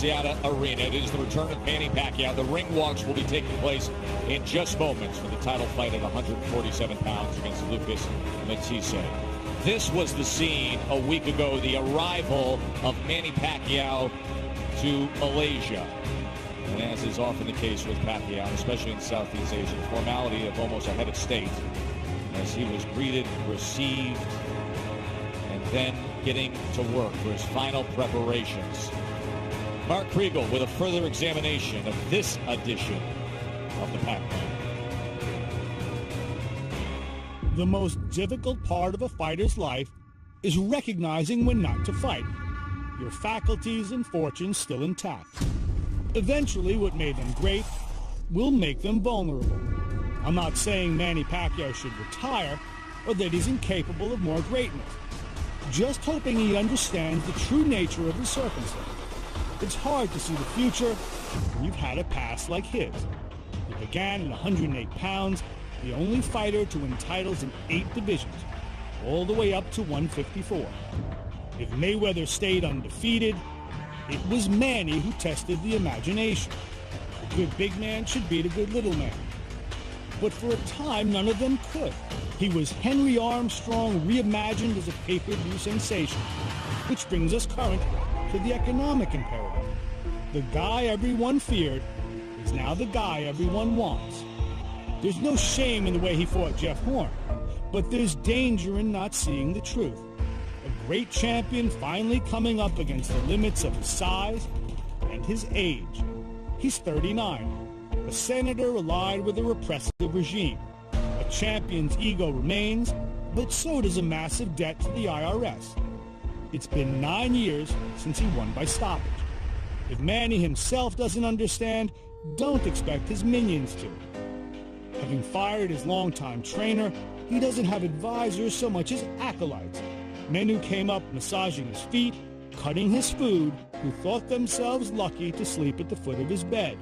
Asiata Arena. It is the return of Manny Pacquiao. The ring walks will be taking place in just moments for the title fight at 147 pounds against Lucas Matthysse. This was the scene a week ago, the arrival of Manny Pacquiao to Malaysia. And as is often the case with Pacquiao, especially in Southeast Asia, the formality of almost a head of state, as he was greeted, received, and then getting to work for his final preparations. Mark Kriegel with a further examination of this edition of the Pac-Man. The most difficult part of a fighter's life is recognizing when not to fight. Your faculties and fortunes still intact. Eventually, what made them great will make them vulnerable. I'm not saying Manny Pacquiao should retire or that he's incapable of more greatness. Just hoping he understands the true nature of his circumstance. It's hard to see the future when you've had a past like his. He began at 108 pounds, the only fighter to win titles in 8 divisions, all the way up to 154. If Mayweather stayed undefeated, it was Manny who tested the imagination. A good big man should beat a good little man. But for a time, none of them could. He was Henry Armstrong reimagined as a pay-per-view sensation. Which brings us current to the economic imperative. The guy everyone feared is now the guy everyone wants. There's no shame in the way he fought Jeff Horn, but there's danger in not seeing the truth. A great champion finally coming up against the limits of his size and his age. He's 39, a senator allied with a repressive regime. A champion's ego remains, but so does a massive debt to the IRS. It's been 9 years since he won by stoppage. If Manny himself doesn't understand, don't expect his minions to. Having fired his longtime trainer, he doesn't have advisors so much as acolytes. Men who came up massaging his feet, cutting his food, who thought themselves lucky to sleep at the foot of his bed.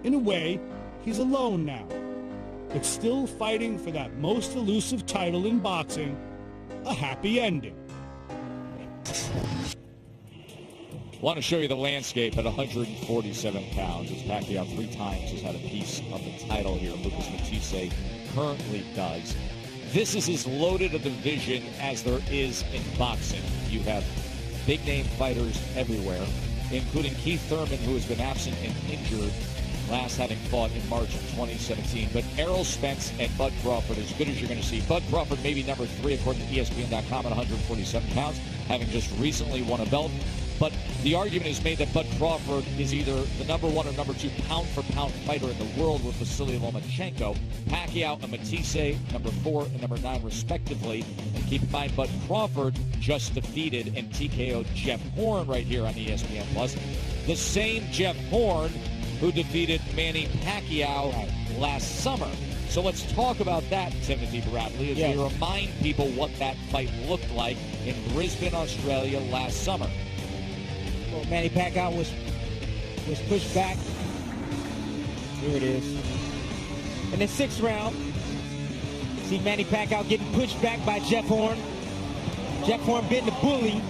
In a way, he's alone now, but still fighting for that most elusive title in boxing, a happy ending. Want to show you the landscape at 147 pounds, as Pacquiao 3 times has had a piece of the title here. Lucas Matthysse currently does. This is as loaded a division as there is in boxing. You have big-name fighters everywhere, including Keith Thurman, who has been absent and injured, last having fought in March of 2017. But Errol Spence and Bud Crawford, as good as you're going to see. Bud Crawford maybe number 3 according to ESPN.com at 147 pounds, having just recently won a belt. But the argument is made that Bud Crawford is either the number 1 or number 2 pound-for-pound fighter in the world with Vasily Lomachenko. Pacquiao and Matthysse, number 4 and number 9, respectively. And keep in mind, Bud Crawford just defeated and TKO'd Jeff Horn right here on ESPN+. The same Jeff Horn who defeated Manny Pacquiao last summer. So let's talk about that, Timothy Bradley, as we remind people what that fight looked like in Brisbane, Australia last summer. Well, Manny Pacquiao was pushed back. Here it is. In the 6th round, see Manny Pacquiao getting pushed back by Jeff Horn. Jeff Horn being the bully.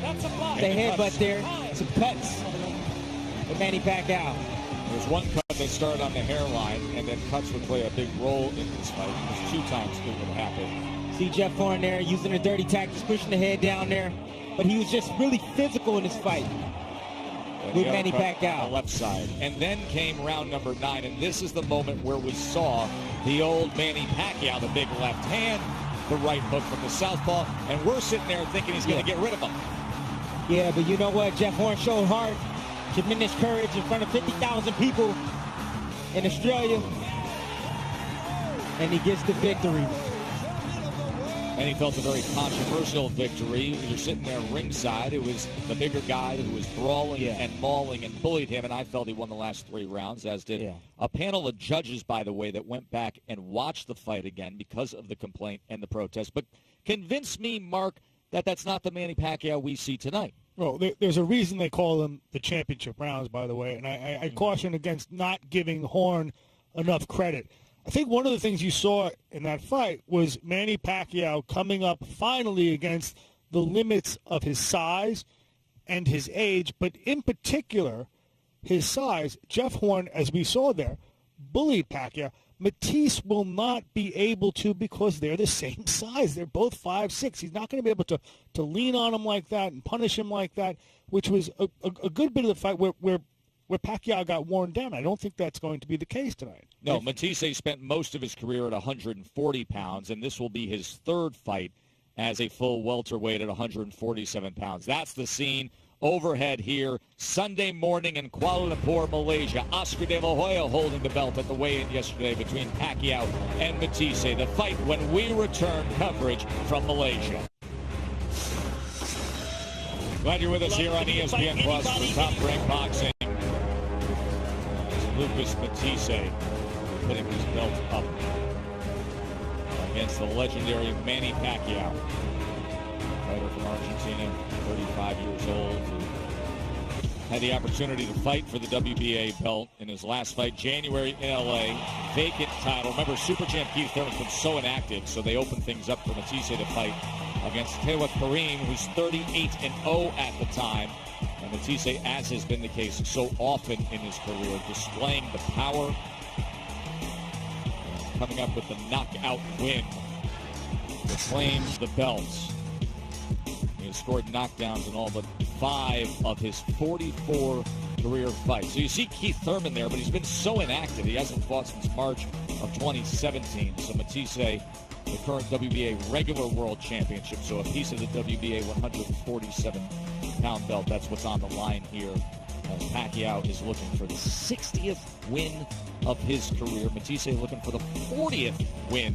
That's a block. The headbutt there. Some cuts for Manny Pacquiao. There's one cut that started on the hairline, and then cuts would play a big role in this fight. There's 2 times it would happen. See Jeff Horn there using the dirty tactics, pushing the head down there. But he was just really physical in his fight with Manny Pacquiao. On the left side. And then came round number 9, and this is the moment where we saw the old Manny Pacquiao, the big left hand, the right hook from the southpaw, and we're sitting there thinking he's going to get rid of him. Yeah, but you know what? Jeff Horn showed heart, tremendous courage in front of 50,000 people in Australia, and he gets the victory. And he felt a very controversial victory. You're sitting there ringside. It was the bigger guy who was brawling and mauling and bullied him, and I felt he won the last 3 rounds, as did a panel of judges, by the way, that went back and watched the fight again because of the complaint and the protest. But convince me, Mark, that that's not the Manny Pacquiao we see tonight. Well, there's a reason they call them the championship rounds, by the way, and I caution against not giving Horn enough credit. I think one of the things you saw in that fight was Manny Pacquiao coming up finally against the limits of his size and his age, but in particular, his size. Jeff Horn, as we saw there, bullied Pacquiao. Matthysse will not be able to because they're the same size. They're both 5'6". He's not going to be able to lean on him like that and punish him like that, which was a good bit of the fight where Pacquiao got worn down. I don't think that's going to be the case tonight. No, Matthysse spent most of his career at 140 pounds, and this will be his third fight as a full welterweight at 147 pounds. That's the scene overhead here Sunday morning in Kuala Lumpur, Malaysia. Oscar de la Hoya holding the belt at the weigh-in yesterday between Pacquiao and Matthysse. The fight when we return coverage from Malaysia. Glad you're with us here on ESPN Plus for Top Rank Boxing. Lucas Matthysse putting his belt up against the legendary Manny Pacquiao. Fighter from Argentina, 35 years old, who had the opportunity to fight for the WBA belt in his last fight, January in LA. Vacant title. Remember, Super Champ Keith Thurman's been so inactive, so they opened things up for Matthysse to fight against Tewa Karim, who's 38-0 at the time. And Matthysse, as has been the case so often in his career, displaying the power, coming up with the knockout win to claim the belts. He has scored knockdowns in all but 5 of his 44 career fights. So you see Keith Thurman there, but he's been so inactive. He hasn't fought since March of 2017. So Matthysse, the current WBA regular world championship, so a piece of the WBA 147-pound belt. That's what's on the line here, as Pacquiao is looking for the 60th win of his career. Matthysse looking for the 40th win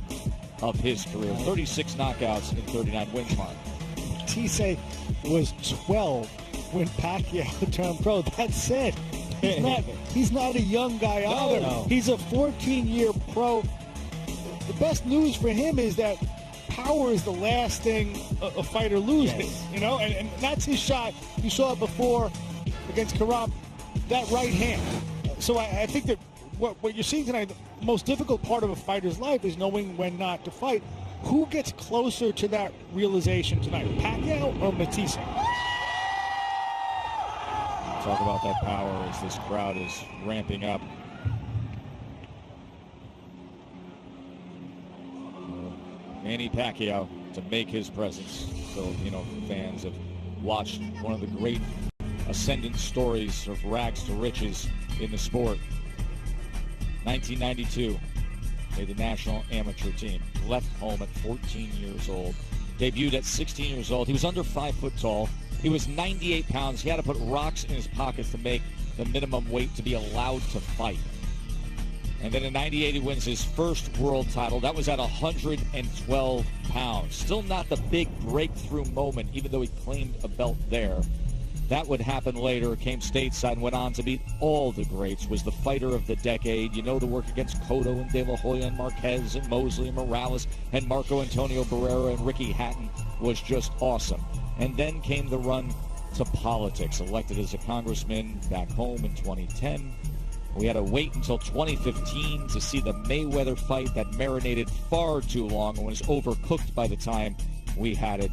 of his career. 36 knockouts in 39 wins, Mark. Matthysse was 12 when Pacquiao turned pro. That said, he's not a young guy either. No. He's a 14-year pro. The best news for him is that power is the last thing a fighter loses, yes. You know, and that's his shot. You saw it before against Karam, that right hand. So I think that what you're seeing tonight, the most difficult part of a fighter's life is knowing when not to fight. Who gets closer to that realization tonight, Pacquiao or Matthysse? Talk about that power as this crowd is ramping up. Manny Pacquiao to make his presence. Filipino fans have watched one of the great ascendant stories of rags to riches in the sport. 1992, made the national amateur team. Left home at 14 years old. Debuted at 16 years old. He was under 5 foot tall. He was 98 pounds. He had to put rocks in his pockets to make the minimum weight to be allowed to fight. And then in 98, he wins his first world title. That was at 112 pounds. Still not the big breakthrough moment, even though he claimed a belt there. That would happen later. Came stateside and went on to beat all the greats. Was the fighter of the decade. You know, the work against Cotto and De La Hoya and Marquez and Mosley and Morales and Marco Antonio Barrera and Ricky Hatton was just awesome. And then came the run to politics. Elected as a congressman back home in 2010. We had to wait until 2015 to see the Mayweather fight that marinated far too long and was overcooked by the time we had it.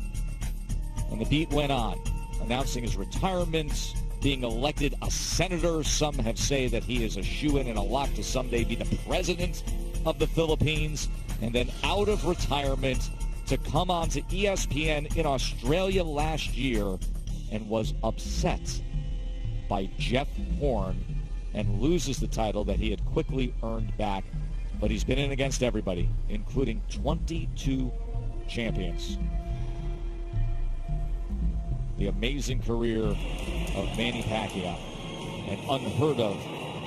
And the beat went on, announcing his retirement, being elected a senator. Some have said that he is a shoo-in and a lock to someday be the president of the Philippines, and then out of retirement to come on to ESPN in Australia last year and was upset by Jeff Horn and loses the title that he had quickly earned back. But he's been in against everybody, including 22 champions. The amazing career of Manny Pacquiao, and unheard of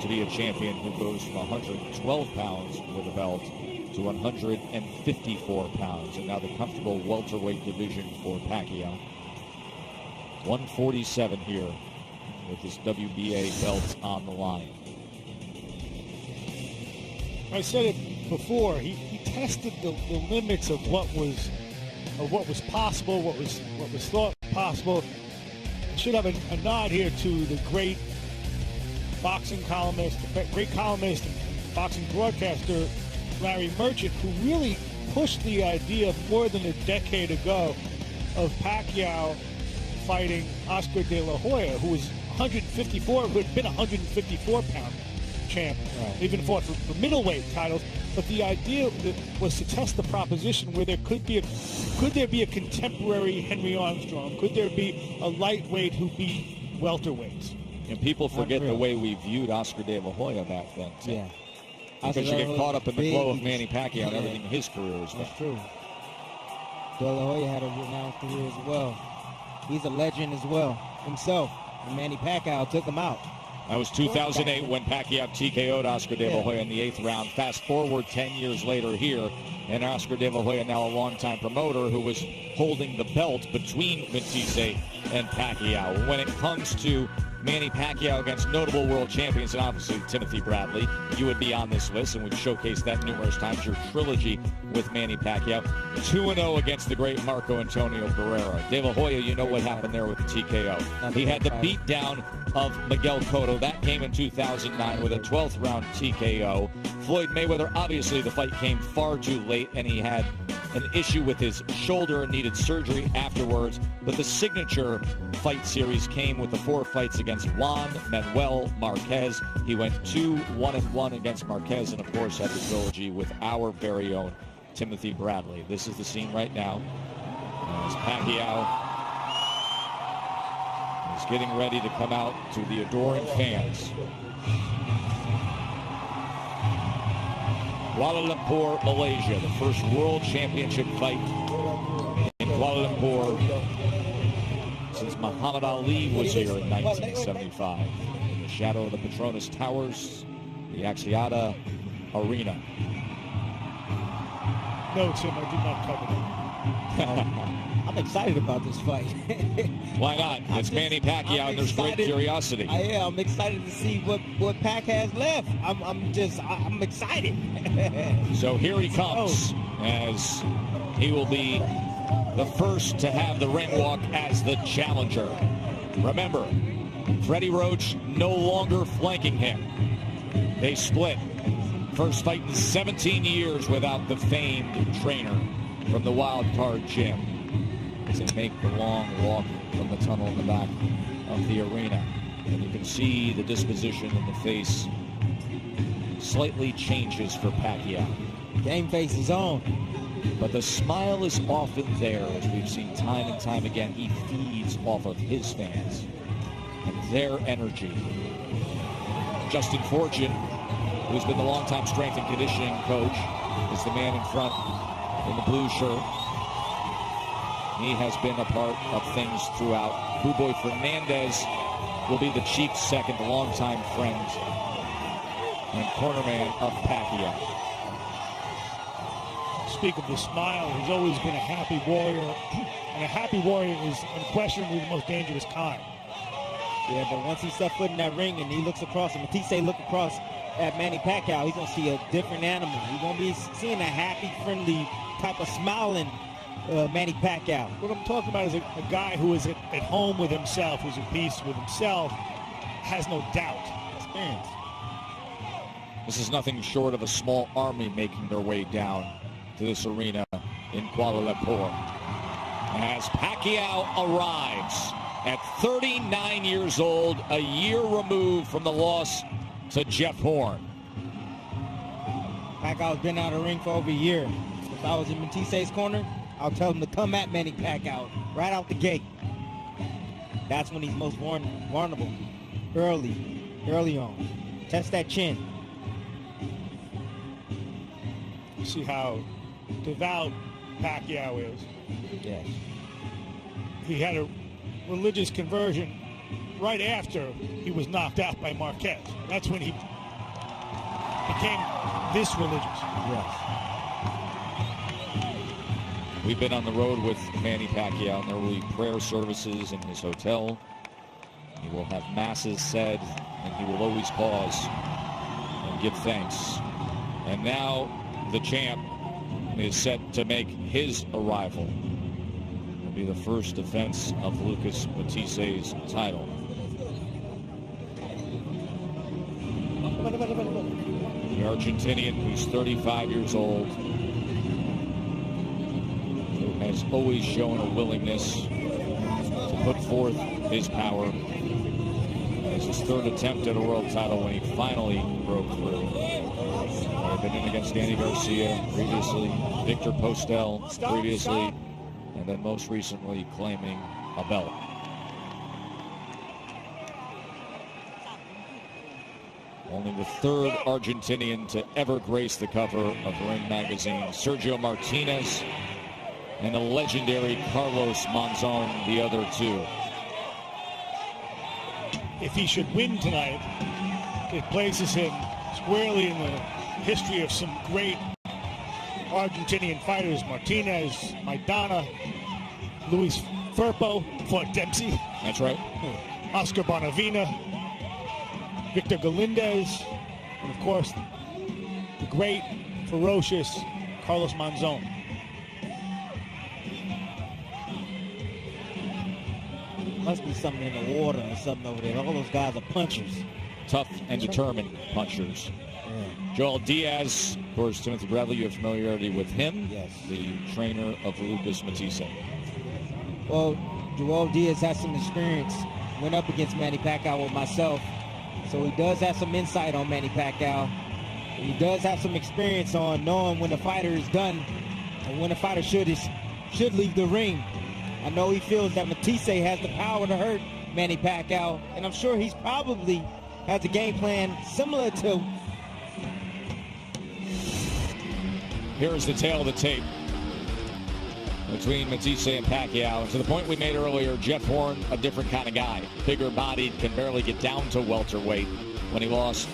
to be a champion who goes from 112 pounds with a belt to 154 pounds, and now the comfortable welterweight division for Pacquiao. 147 here with his WBA belt on the line. I said it before. He tested the limits of what was possible, what was thought possible. I should have a nod here to the great boxing columnist, great columnist and boxing broadcaster Larry Merchant, who really pushed the idea more than a decade ago of Pacquiao fighting Oscar De La Hoya, who was 154, who had been 154-pound champ, even fought for middleweight titles. But the idea was to test the proposition where could there be a contemporary Henry Armstrong? Could there be a lightweight who beat welterweights? And people forget the way we viewed Oscar De La Hoya back then, too. Yeah. Because you get caught up in the glow of Manny Pacquiao and everything his career was about. That's true. De La Hoya had a renowned career as well. He's a legend as well himself. And Manny Pacquiao took him out. That was 2008 when Pacquiao TKO'd Oscar De La Hoya in the 8th round. Fast forward 10 years later here, and Oscar De La Hoya, now a longtime promoter, who was holding the belt between Matthysse and Pacquiao. When it comes to Manny Pacquiao against notable world champions, and obviously Timothy Bradley, you would be on this list, and we've showcased that numerous times, your trilogy with Manny Pacquiao. 2-0 against the great Marco Antonio Barrera. De La Hoya, you know what happened there with the TKO. He had the beatdown of Miguel Cotto. That came in 2009 with a 12th round TKO. Floyd Mayweather, obviously the fight came far too late, and he had an issue with his shoulder and needed surgery afterwards. But the signature fight series came with the 4 fights against Juan Manuel Marquez. He went 2-1-1 against Marquez, and of course had the trilogy with our very own Timothy Bradley. This is the scene right now as Pacquiao is getting ready to come out to the adoring fans. Kuala Lumpur, Malaysia, the first world championship fight in Kuala Lumpur since Muhammad Ali was here in 1975. In the shadow of the Petronas Towers, the Axiata Arena. No, Tim, I did not cover that. I'm excited about this fight. Why not? It's Manny Pacquiao, and there's great curiosity. I'm excited to see what Pac has left. I'm excited. So here he comes, as he will be the first to have the ring walk as the challenger. Remember, Freddie Roach no longer flanking him. They split. First fight in 17 years without the famed trainer from the Wild Card Gym, as they make the long walk from the tunnel in the back of the arena. And you can see the disposition in the face slightly changes for Pacquiao. Game face is on. But the smile is often there, as we've seen time and time again. He feeds off of his fans and their energy. Justin Fortune, who's been the longtime strength and conditioning coach, is the man in front in the blue shirt. He has been a part of things throughout. Buboy Fernandez will be the chief second, the longtime friend and cornerman of Pacquiao. Speak of the smile, he's always been a happy warrior, and a happy warrior is unquestionably the most dangerous kind. Yeah, but once he steps foot in that ring and he looks across, and Matthysse look across at Manny Pacquiao, he's going to see a different animal. He's going to be seeing a happy, friendly type of smiling Manny Pacquiao. What I'm talking about is a guy who is at home with himself, who's at peace with himself, has no doubt. Experience. This is nothing short of a small army making their way down to this arena in Kuala Lumpur, as Pacquiao arrives at 39 years old, a year removed from the loss to Jeff Horn. Pacquiao's been out of the ring for over a year. If I was in Mathisse's corner, I'll tell him to come at Manny Pacquiao right out the gate. That's when he's most vulnerable. Early on. Test that chin. You see how devout Pacquiao is. Yes. He had a religious conversion right after he was knocked out by Marquez. That's when he became this religious. Yes. We've been on the road with Manny Pacquiao, and there will be prayer services in his hotel. He will have masses said, and he will always pause and give thanks. And now the champ is set to make his arrival. It will be the first defense of Lucas Matthyse's title. The Argentinian, who's 35 years old, who has always shown a willingness to put forth his power. It's his third attempt at a world title when he finally broke through. I've been in against Danny Garcia previously, Victor Postel previously, and then most recently claiming a belt. Only the third Argentinian to ever grace the cover of Ring Magazine. Sergio Martinez and the legendary Carlos Monzon, the other two. If he should win tonight, it places him squarely in the history of some great Argentinian fighters. Martinez, Maidana, Luis Firpo, fought Dempsey. That's right. Oscar Bonavena, Victor Galindez, and of course, the great, ferocious Carlos Monzon. Must be something in the water or something over there. All those guys are punchers. Tough and determined punchers. Yeah. Joel Diaz, of course, Timothy Bradley, you have familiarity with him. Yes. The trainer of Lucas Matthysse. Well, Joel Diaz has some experience. Went up against Manny Pacquiao with myself. So he does have some insight on Manny Pacquiao. He does have some experience on knowing when a fighter is done and when a fighter should leave the ring. I know he feels that Matthysse has the power to hurt Manny Pacquiao, and I'm sure he's probably has a game plan similar to. Here's the tail of the tape between Matthysse and Pacquiao. To the point we made earlier, Jeff Horn, a different kind of guy. Bigger bodied, can barely get down to welterweight. When he lost,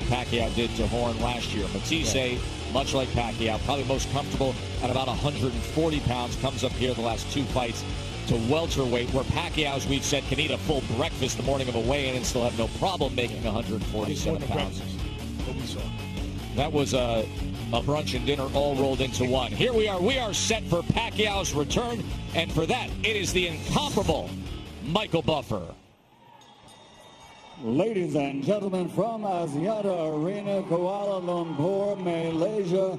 Pacquiao did to Horn last year. Matthysse, much like Pacquiao, probably most comfortable at about 140 pounds, comes up here the last two fights to welterweight, where Pacquiao, as we've said, can eat a full breakfast the morning of a weigh-in and still have no problem making 147 pounds. That was a brunch and dinner all rolled into one. Here we are set for Pacquiao's return, and for that, it is the incomparable Michael Buffer. Ladies and gentlemen, from Axiata Arena, Kuala Lumpur, Malaysia,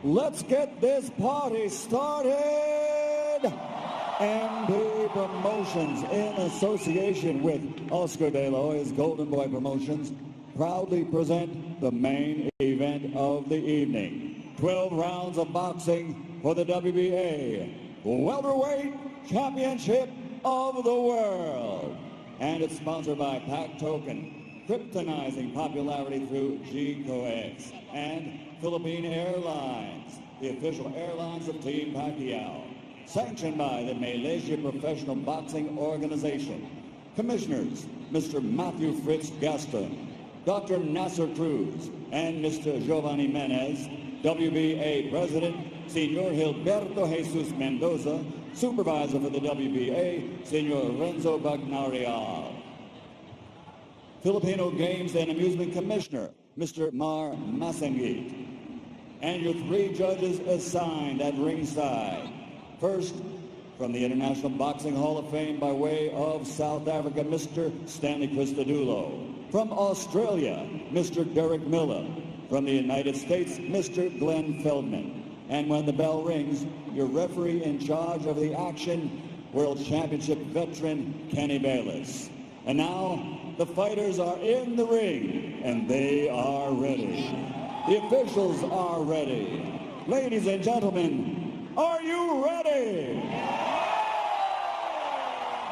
let's get this party started. MP Promotions, in association with Oscar De La Hoya's Golden Boy Promotions, proudly present the main event of the evening. 12 rounds of boxing for the WBA Welterweight Championship of the World. And it's sponsored by Pack Token, kryptonizing popularity through G-Coex, and Philippine Airlines, the official airlines of Team Pacquiao. Sanctioned by the Malaysia Professional Boxing Organization. Commissioners, Mr. Matthew Fritz Gaston, Dr. Nasser Cruz, and Mr. Giovanni Menez. WBA President, Senor Gilberto Jesus Mendoza. Supervisor for the WBA, Senor Renzo Bagnarial. Filipino Games and Amusement Commissioner, Mr. Mar Masangit. And your three judges assigned at ringside. First, from the International Boxing Hall of Fame by way of South Africa, Mr. Stanley Christodoulou. From Australia, Mr. Derek Miller. From the United States, Mr. Glenn Feldman. And when the bell rings, your referee in charge of the action, World Championship veteran Kenny Bayless. And now, the fighters are in the ring, and they are ready. The officials are ready. Ladies and gentlemen, are you ready?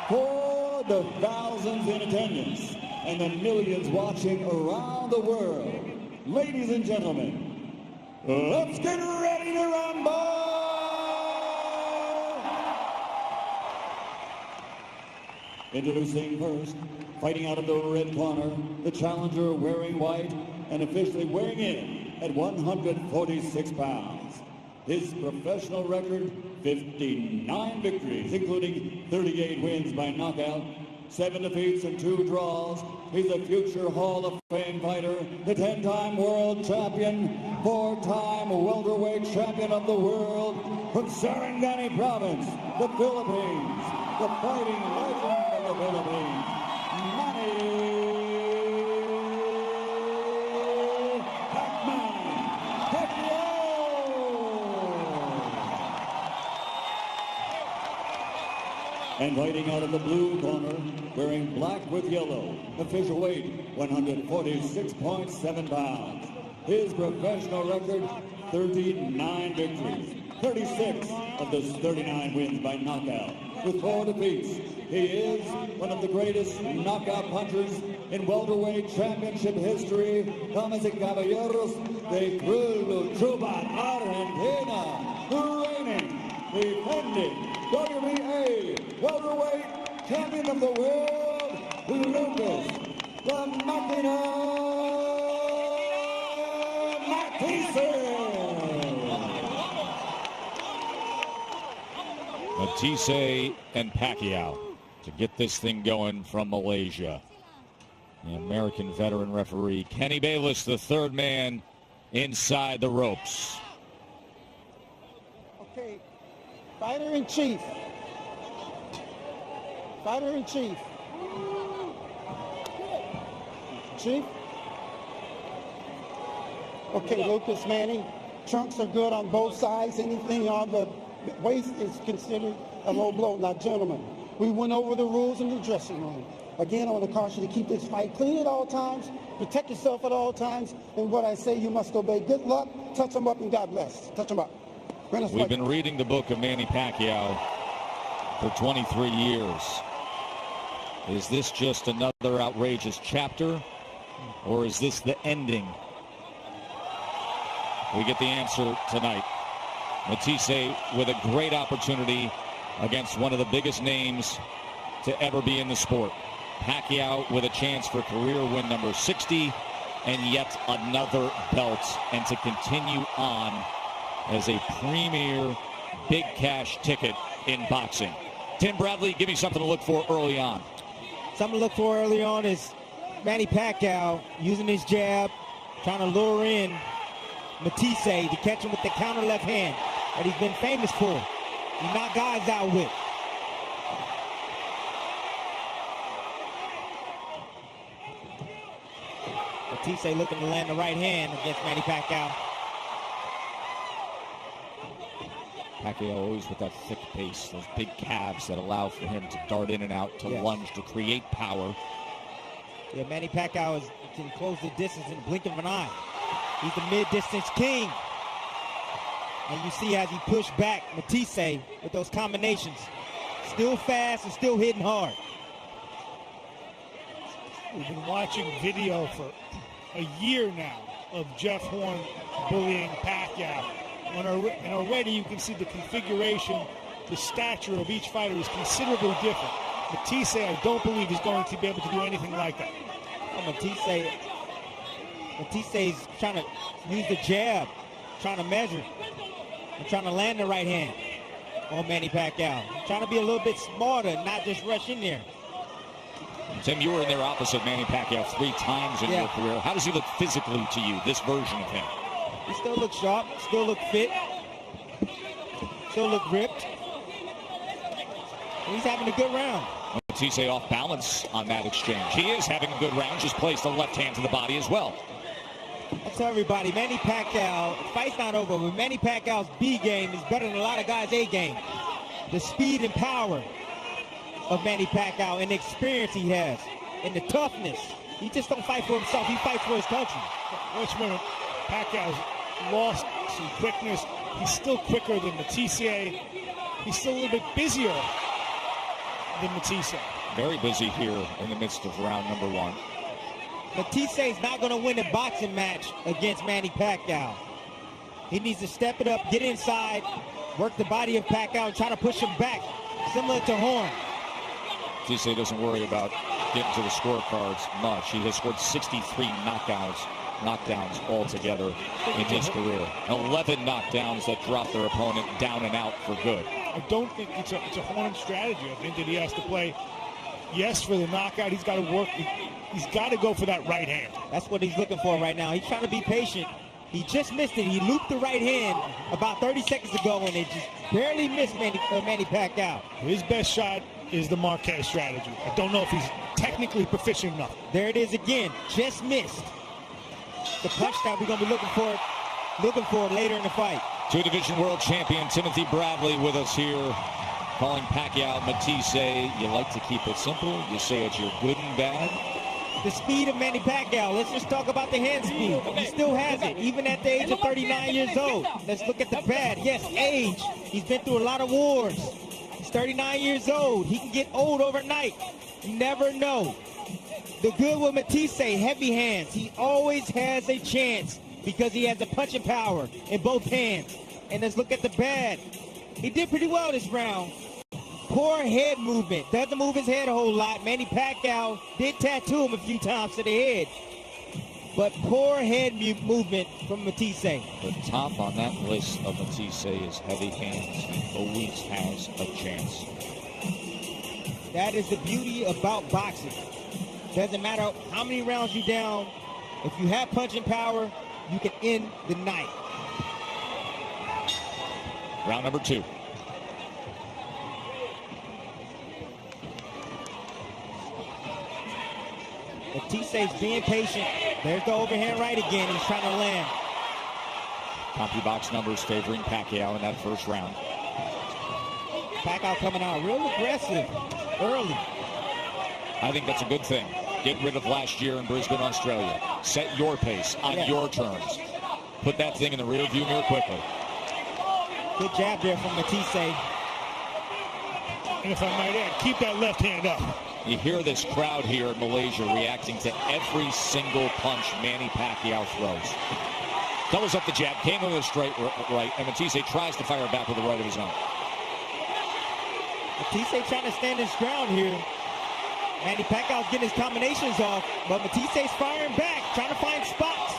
For the thousands in attendance and the millions watching around the world, ladies and gentlemen, let's get ready to rumble! Introducing first, fighting out of the red corner, the challenger wearing white and officially weighing in at 146 pounds. His professional record, 59 victories, including 38 wins by knockout, 7 defeats and 2 draws. He's a future Hall of Fame fighter, the 10-time world champion, 4-time welterweight champion of the world, from Sarangani Province, the Philippines, the fighting legend of the Philippines, Manny Pacquiao. And fighting out of the blue corner, wearing black with yellow, official weight 146.7 pounds. His professional record, 39 victories, 36 of those 39 wins by knockout, with 4 defeats. He is one of the greatest knockout punchers in welterweight championship history. Damas y caballeros, de Cruz Chuban, Argentina, reigning, defending WBA welterweight champion of the world, Lucas the Máquina Matthysse. Matthysse and Pacquiao to get this thing going from Malaysia. The American veteran referee Kenny Bayless, the third man inside the ropes. Okay, fighter-in-chief. Fighter-in-chief. Chief? Okay, Lucas, Manny, trunks are good on both sides. Anything on the waist is considered a low blow. Now, gentlemen, we went over the rules in the dressing room. Again, I want to caution you to keep this fight clean at all times, protect yourself at all times, and what I say, you must obey. Good luck, touch them up, and God bless. Touch them up. We've been reading the book of Manny Pacquiao for 23 years. Is this just another outrageous chapter, or is this the ending? We get the answer tonight. Matthysse with a great opportunity against one of the biggest names to ever be in the sport. Pacquiao with a chance for career win number 60 and yet another belt, and to continue on as a premier big cash ticket in boxing. Tim Bradley, give me something to look for early on. Something to look for early on is Manny Pacquiao using his jab, trying to lure in Matthysse to catch him with the counter left hand that he's been famous for. He knocked guys out with. Matthysse looking to land the right hand against Manny Pacquiao. Pacquiao always with that thick pace, those big calves that allow for him to dart in and out, to lunge, to create power. Yeah, Manny Pacquiao can close the distance in the blink of an eye. He's the mid-distance king. And you see as he pushed back Matthysse with those combinations. Still fast and still hitting hard. We've been watching video for a year now of Jeff Horn bullying Pacquiao. And already you can see the configuration, the stature of each fighter is considerably different. Matthysse, I don't believe he's going to be able to do anything like that. Oh, Mathisse's trying to use the jab, trying to measure, and trying to land the right hand on Manny Pacquiao. Trying to be a little bit smarter, not just rush in there. Tim, you were in there opposite Manny Pacquiao 3 times in your career. How does he look physically to you, this version of him? He still looks sharp, still look fit, still look ripped. And he's having a good round. Matthysse off balance on that exchange. He is having a good round, just placed a left hand to the body as well. I tell everybody, Manny Pacquiao, the fight's not over, but Manny Pacquiao's B game is better than a lot of guys' A game. The speed and power of Manny Pacquiao and the experience he has and the toughness. He just don't fight for himself, he fights for his country. Watch when Pacquiao's lost some quickness. He's still quicker than Matthysse. He's still a little bit busier than Matthysse. Very busy here in the midst of round number 1. Matthysse is not going to win a boxing match against Manny Pacquiao. He needs to step it up, get inside, work the body of Pacquiao, and try to push him back, similar to Horn. Matthysse doesn't worry about getting to the scorecards much. He has scored 63 knockdowns altogether in his career. 11 knockdowns that drop their opponent down and out for good. I don't think it's a Horn strategy. I think that he has to play, yes, for the knockout. He's got to work. He's got to go for that right hand. That's what he's looking for right now. He's trying to be patient. He just missed it. He looped the right hand about 30 seconds ago, and it just barely missed Manny Pacquiao. His best shot is the Marquez strategy. I don't know if he's technically proficient enough. There it is again. Just missed. The punch that we're going to be looking for later in the fight. 2-division world champion Timothy Bradley with us here calling Pacquiao Matthysse. You like to keep it simple. You say it's your good and bad. The speed of Manny Pacquiao. Let's just talk about the hand speed. He still has it, even at the age of 39 years old. Let's look at the bad. Yes, age. He's been through a lot of wars. He's 39 years old. He can get old overnight. You never know. The good with Matthysse, heavy hands. He always has a chance because he has the punching power in both hands. And let's look at the bad. He did pretty well this round. Poor head movement. Doesn't move his head a whole lot. Manny Pacquiao did tattoo him a few times to the head. But poor head movement from Matthysse. The top on that list of Matthysse is heavy hands. He always has a chance. That is the beauty about boxing. Doesn't matter how many rounds you're down. If you have punching power, you can end the night. Round number 2. Mathisse's being patient. There's the overhand right again. He's trying to land. CompuBox numbers favoring Pacquiao in that first round. Pacquiao coming out real aggressive early. I think that's a good thing. Get rid of last year in Brisbane, Australia. Set your pace on your terms. Put that thing in the rear view mirror quickly. Good jab there from Matthysse. And if I might add, keep that left hand up. You hear this crowd here in Malaysia reacting to every single punch Manny Pacquiao throws. Doubles up the jab, came with a straight right, and Matthysse tries to fire back with the right of his own. Matthysse trying to stand his ground here. Manny Pacquiao's getting his combinations off, but Matthysse firing back, trying to find spots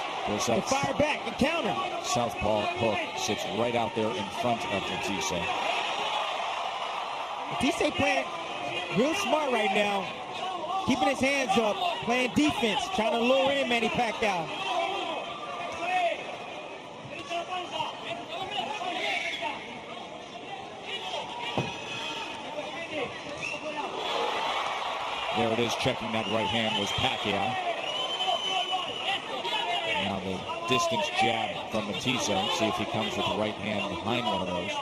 to fire back and counter. Southpaw hook sits right out there in front of Matthysse. Matthysse playing real smart right now, keeping his hands up, playing defense, trying to lure in Manny Pacquiao. There it is, checking that right hand was Pacquiao. Now the distance jab from Matthysse. See if he comes with the right hand behind one of those.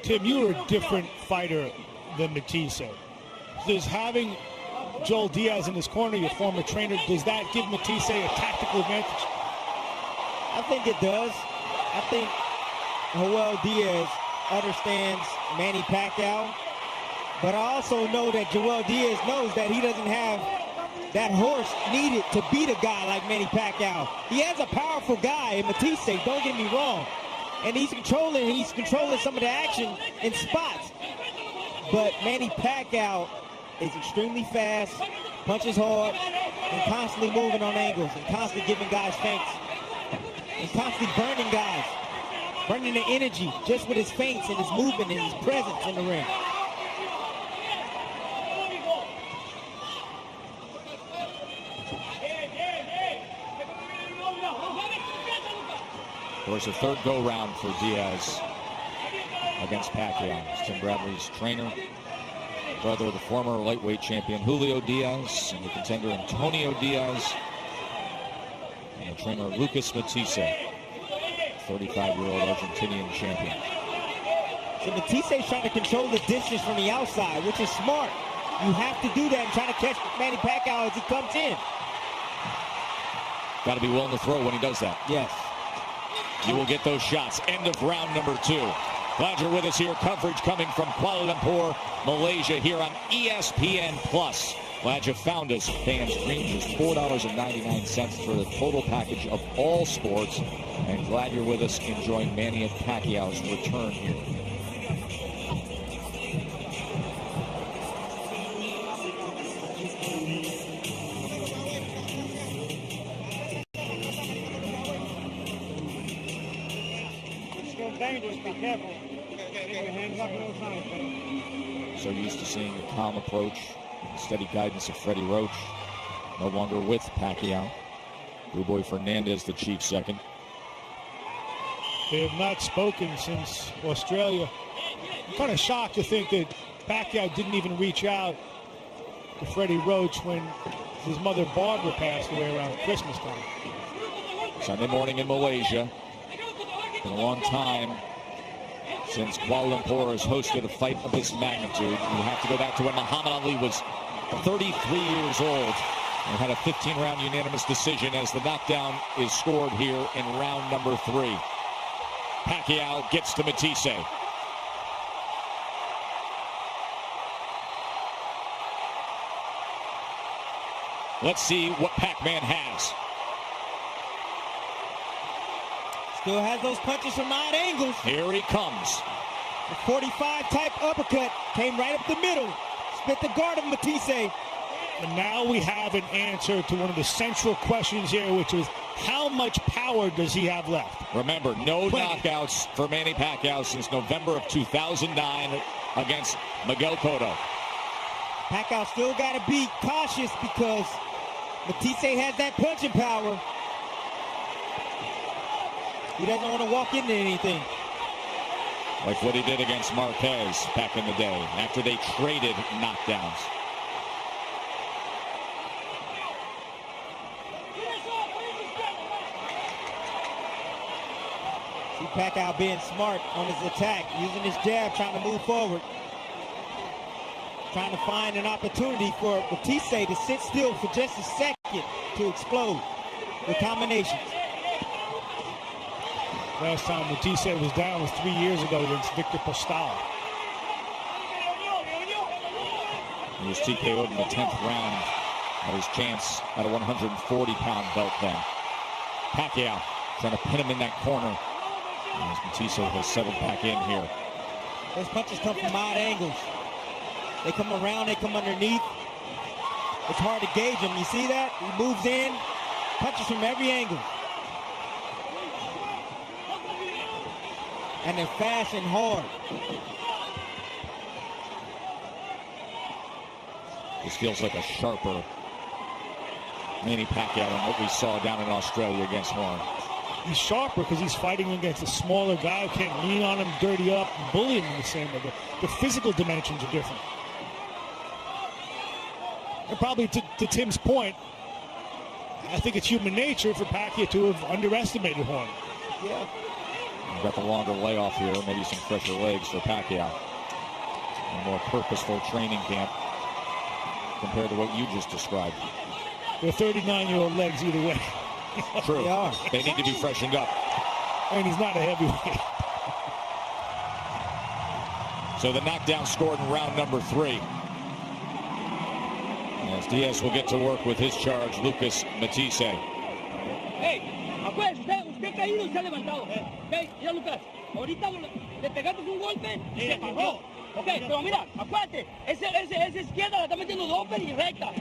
Tim, you are a different fighter than Matthysse. Does having Joel Diaz in his corner, your former trainer, does that give Matthysse a tactical advantage? I think it does. I think Joel Diaz understands Manny Pacquiao, but I also know that Joel Diaz knows that he doesn't have that horse needed to beat a guy like Manny Pacquiao. He has a powerful guy in Matthysse, don't get me wrong. And he's controlling some of the action in spots. But Manny Pacquiao is extremely fast, punches hard, and constantly moving on angles, and constantly giving guys feints. And constantly burning guys, burning the energy just with his feints and his movement and his presence in the ring. Of course, a third go-round for Diaz against Pacquiao. Tim Bradley's trainer, brother of the former lightweight champion Julio Diaz, and the contender Antonio Diaz, and the trainer Lucas Matthysse, 35-year-old Argentinian champion. So Matthysse is trying to control the distance from the outside, which is smart. You have to do that and try to catch Manny Pacquiao as he comes in. Got to be willing to throw when he does that. Yes. You will get those shots. End of round number 2. Glad you're with us here. Coverage coming from Kuala Lumpur, Malaysia, here on ESPN+. Glad you found us. Fans Dream just $4.99 for the total package of all sports. And glad you're with us enjoying Manny Pacquiao's return here. Dangerous, be careful. So used to seeing a calm approach, steady guidance of Freddie Roach. No longer with Pacquiao. Boo-Boy Fernandez, the chief second. They have not spoken since Australia. I'm kind of shocked to think that Pacquiao didn't even reach out to Freddie Roach when his mother Barbara passed away around Christmas time. Sunday morning in Malaysia. been a long time since Kuala Lumpur has hosted a fight of this magnitude. You have to go back to when Muhammad Ali was 33 years old and had a 15-round unanimous decision as the knockdown is scored here in round number 3. Pacquiao gets to Matthysse. Let's see what Pac-Man has. Still has those punches from odd angles. Here he comes. The 45 type uppercut came right up the middle. Split the guard of Matthysse. And now we have an answer to one of the central questions here, which is how much power does he have left? Remember, no knockouts for Manny Pacquiao since November of 2009 against Miguel Cotto. Pacquiao still got to be cautious because Matthysse has that punching power. He doesn't want to walk into anything. Like what he did against Marquez back in the day after they traded knockdowns. See Pacquiao being smart on his attack, using his jab, trying to move forward. Trying to find an opportunity for Matthysse to sit still for just a second to explode with combinations. Last time Matthysse was down was 3 years ago against Victor Postol. He was TKO'd in the 10th round of his chance at a 140-pound belt then. Pacquiao trying to pin him in that corner. As Matthysse has settled back in here. Those punches come from odd angles. They come around, they come underneath. It's hard to gauge them. You see that? He moves in, punches from every angle. And they're fast and hard. This feels like a sharper Manny Pacquiao than what we saw down in Australia against Horn. He's sharper because he's fighting against a smaller guy who can't lean on him, dirty up, and bully him in the same way. The physical dimensions are different. And probably to Tim's point, I think it's human nature for Pacquiao to have underestimated Horn. Yeah. We've got the longer layoff here, maybe some fresher legs for Pacquiao. A more purposeful training camp compared to what you just described. They're 39-year-old legs either way. True. They are. They need to be freshened up. And he's not a heavyweight. So the knockdown scored in round number 3. As Diaz will get to work with his charge, Lucas Matthysse. Hey, acuérdate, usted caído y se ha levantado. Okay, mira Lucas, ahorita le pegaste un golpe y se paró. Ok, pero mira, acuérdate, esa izquierda la está metiendo doble y recta.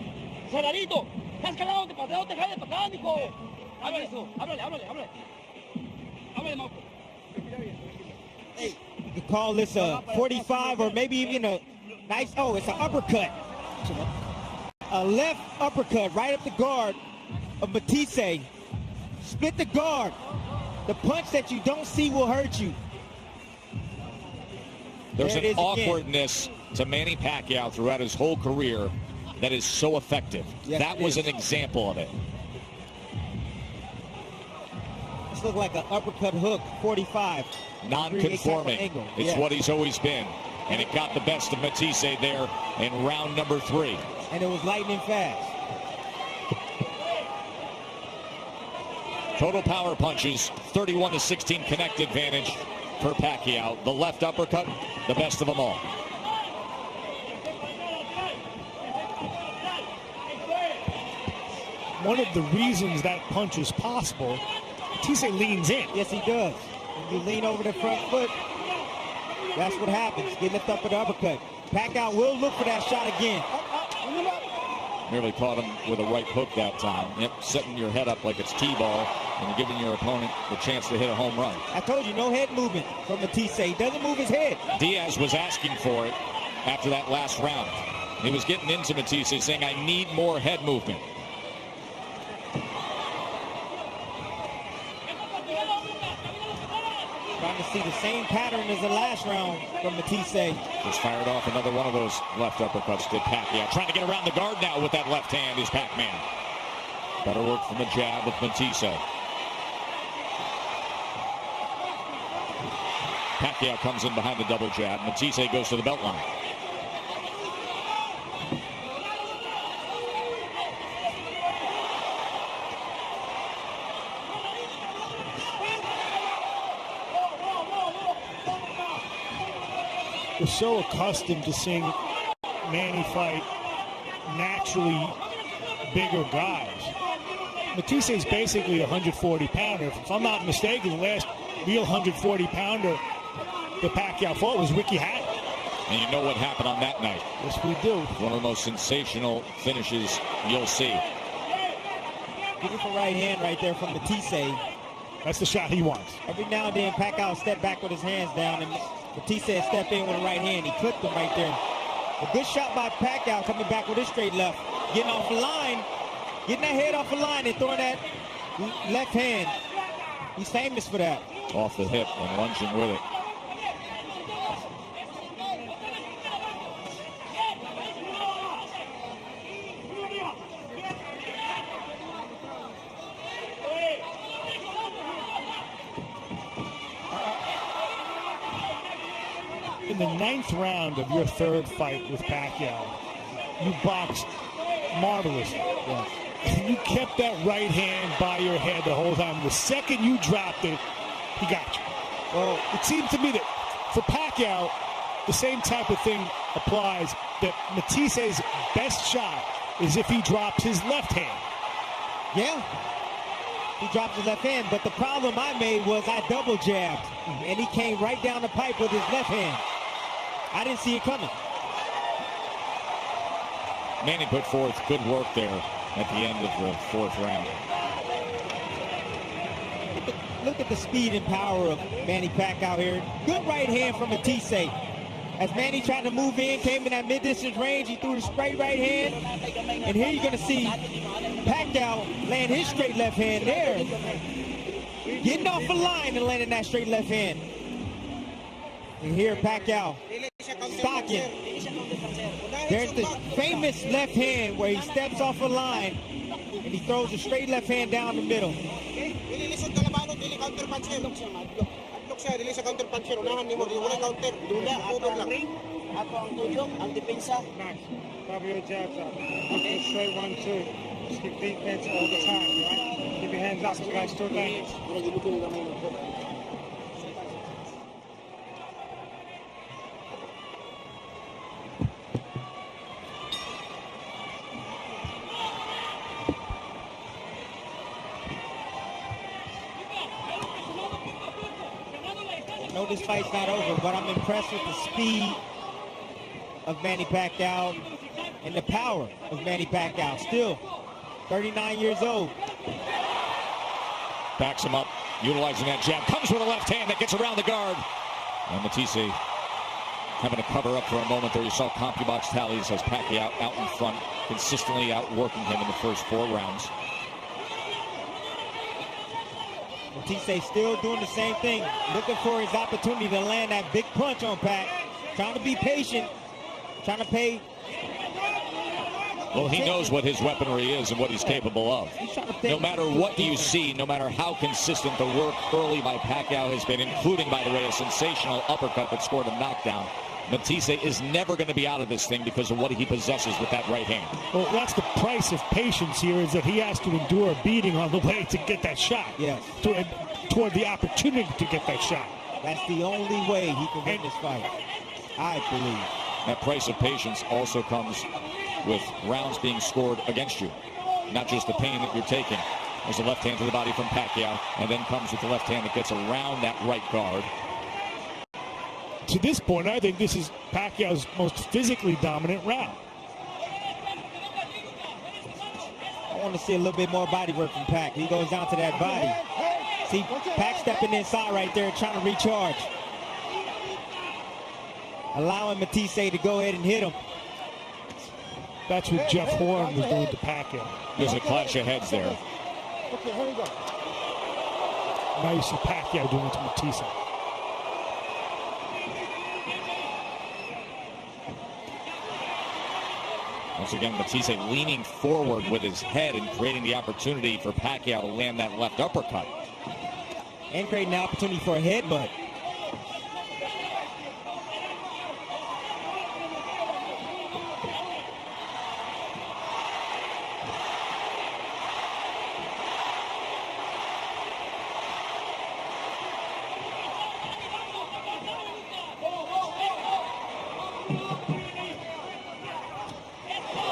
Cerradito, estás calado, te paseo, te jale para acá, mijo. Háblale, háblale. Háblale, Marco. You could call this a 45 or maybe even a nice, it's an uppercut. A left uppercut right up the guard of Matthysse. Split the guard. The punch that you don't see will hurt you. There's an awkwardness to Manny Pacquiao throughout his whole career that is so effective. Yes, that was an example of it. This looked like an uppercut hook, 45. Non-conforming. It's what he's always been. And it got the best of Matthysse there in round number 3. And it was lightning fast. Total power punches, 31-16 connect advantage for Pacquiao. The left uppercut, the best of them all. One of the reasons that punch is possible, Matthysse leans in. Yes, he does. When you lean over the front foot, that's what happens. Get lifted up with the uppercut. Pacquiao will look for that shot again. Nearly caught him with a right hook that time. Yep, setting your head up like it's T-ball and you're giving your opponent the chance to hit a home run. I told you, no head movement from Matthysse. He doesn't move his head. Diaz was asking for it after that last round. He was getting into Matthysse saying, I need more head movement. Trying to see the same pattern as the last round from Matthysse. Just fired off another one of those left uppercuts to Pacquiao. Trying to get around the guard now with that left hand is Pac-Man. Better work from the jab with Matthysse. Pacquiao comes in behind the double jab. Matthysse goes to the belt line. We're so accustomed to seeing Manny fight naturally bigger guys. Matthysse is basically a 140-pounder. If I'm not mistaken, the last real 140-pounder that Pacquiao fought was Ricky Hatton. And you know what happened on that night. Yes, we do. One of the most sensational finishes you'll see. Beautiful right hand right there from Matthysse. That's the shot he wants. Every now and then, Pacquiao step back with his hands down, and Matthysse step in with the right hand. He clipped him right there. A good shot by Pacquiao coming back with his straight left. Getting off the line, getting that head off the line and throwing that left hand. He's famous for that. Off the hip and lunging with it. In the 9th round of your 3rd fight with Pacquiao, you boxed marvelously. Yes. And you kept that right hand by your head the whole time. The second you dropped it, he got you. Well, it seems to me that for Pacquiao, the same type of thing applies, that Mathisse's best shot is if he drops his left hand. Yeah. He dropped his left hand, but the problem I made was I double jabbed, and he came right down the pipe with his left hand. I didn't see it coming. Manny put forth good work there at the end of the 4th round. Look at the speed and power of Manny Pacquiao here. Good right hand from Matthysse. As Manny tried to move in, came in that mid-distance range, he threw the straight right hand. And here you're going to see Pacquiao land his straight left hand there. Getting off the line and landing that straight left hand. And here Pacquiao stocking. There's the famous left hand where he steps off the line and he throws a straight left hand down the middle. Cover your jabs up. Straight 1-2. Just keep defense all the time, right? Keep your hands up. You guys still there. I know this fight's not over, but I'm impressed with the speed of Manny Pacquiao and the power of Manny Pacquiao. Still 39 years old. Backs him up, utilizing that jab. Comes with a left hand that gets around the guard. And Matthysse having to cover up for a moment there. You saw CompuBox tallies as Pacquiao out in front, consistently outworking him in the first 4 rounds. Matthysse still doing the same thing, looking for his opportunity to land that big punch on Pac. Trying to be patient, trying to pay. Well, he knows what his weaponry is and what he's capable of. No matter what you see, no matter how consistent the work early by Pacquiao has been, including, by the way, a sensational uppercut that scored a knockdown, Matthysse is never going to be out of this thing because of what he possesses with that right hand. Well, that's the price of patience here, is that he has to endure a beating on the way to get that shot. Yes. Toward the opportunity to get that shot. That's the only way he can win this fight, I believe. That price of patience also comes with rounds being scored against you. Not just the pain that you're taking. There's a left hand to the body from Pacquiao, and then comes with the left hand that gets around that right guard. To this point, I think this is Pacquiao's most physically dominant round. I want to see a little bit more body work from Pac. He goes down to that body. See, Pac stepping inside right there, trying to recharge. Allowing Matthysse to go ahead and hit him. That's what Jeff Horn was doing to Pacquiao. There's a clash of heads there. Okay, here we go. Now you see Pacquiao doing it to Matthysse. Once again, Matthysse leaning forward with his head and creating the opportunity for Pacquiao to land that left uppercut. And creating the opportunity for a headbutt.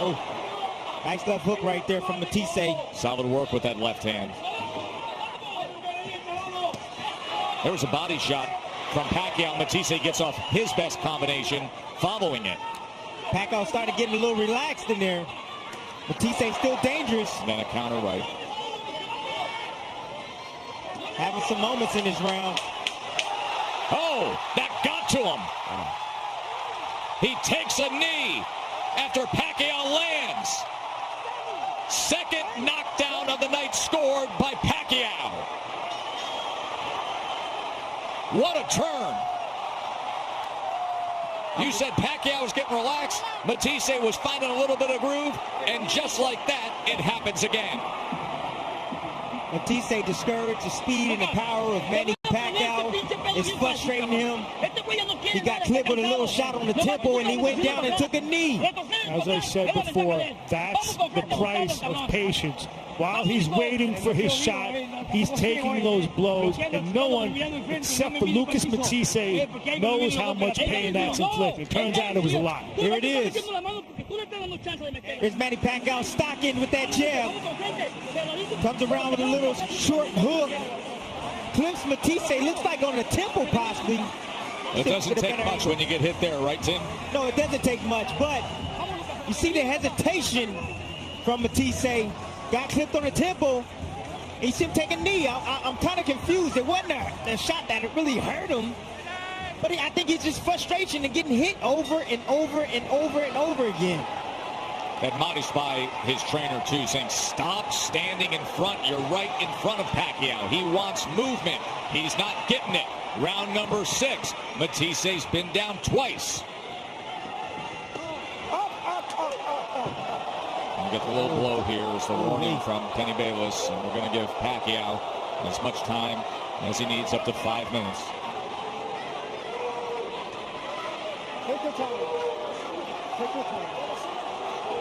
Oh, nice left hook right there from Matthysse. Solid work with that left hand. There was a body shot from Pacquiao. Matthysse gets off his best combination following it. Pacquiao started getting a little relaxed in there. Matthysse still dangerous. And then a counter right. Having some moments in this round. Oh, that got to him. He takes a knee after Pacquiao lands. Second knockdown of the night scored by Pacquiao. What a turn. You said Pacquiao was getting relaxed. Matthysse was finding a little bit of groove. And just like that, it happens again. Matthysse discouraged the speed and the power of Manny Pacquiao. It's frustrating him. He got clipped with a little shot on the temple and he went down and took a knee. As I said before, that's the price of patience. While he's waiting for his shot, he's taking those blows, and no one except for Lucas Matthysse knows how much pain that's inflicted. Turns out it was a lot. Here it is. Here's Manny Pacquiao stocking with that jab. Comes around with a little short hook. Clips Matthysse, looks like on the temple possibly. It doesn't take much when you get hit there, right, Tim? No, it doesn't take much, but you see the hesitation from Matthysse. Got clipped on the temple. He see him take a knee. I'm kind of confused. It wasn't a shot that really hurt him. But I think it's just frustration and getting hit over and over and over and over again. Admonished by his trainer, too, saying, stop standing in front. You're right in front of Pacquiao. He wants movement. He's not getting it. Round number 6. Matthyse's been down twice. We'll get the low blow here as the warning from Kenny Bayless. And we're going to give Pacquiao as much time as he needs, up to 5 minutes. Take your time. Take your time.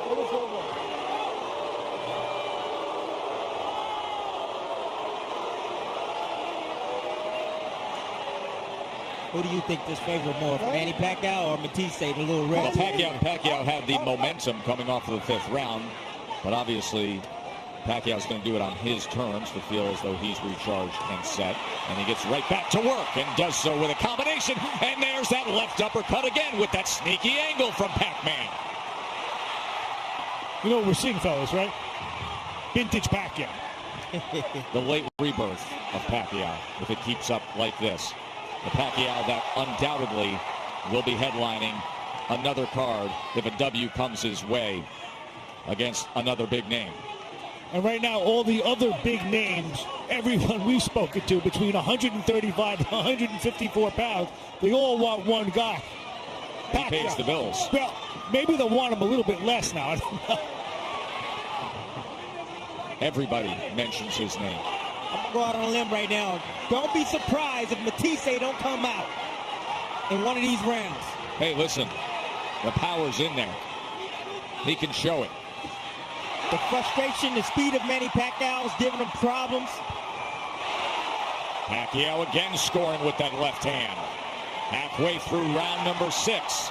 Let us go. Who do you think this favors more, Manny Pacquiao or Matthysse, the little Well, red? Pacquiao had the momentum coming off of the 5th round, but obviously Pacquiao's going to do it on his terms to feel as though he's recharged and set. And he gets right back to work and does so with a combination. And there's that left uppercut again with that sneaky angle from Pac-Man. You know what we're seeing, fellas, right? Vintage Pacquiao. The late rebirth of Pacquiao, if it keeps up like this. The Pacquiao that undoubtedly will be headlining another card if a W comes his way against another big name. And right now, all the other big names, everyone we've spoken to, between 135 and 154 pounds, they all want one guy. He pays the bills. Well, maybe they'll want him a little bit less now. I don't know. Everybody mentions his name. I'm going to go out on a limb right now. Don't be surprised if Matthysse don't come out in one of these rounds. Hey, listen, the power's in there. He can show it. The frustration, the speed of Manny Pacquiao is giving him problems. Pacquiao again scoring with that left hand. Halfway through round number 6.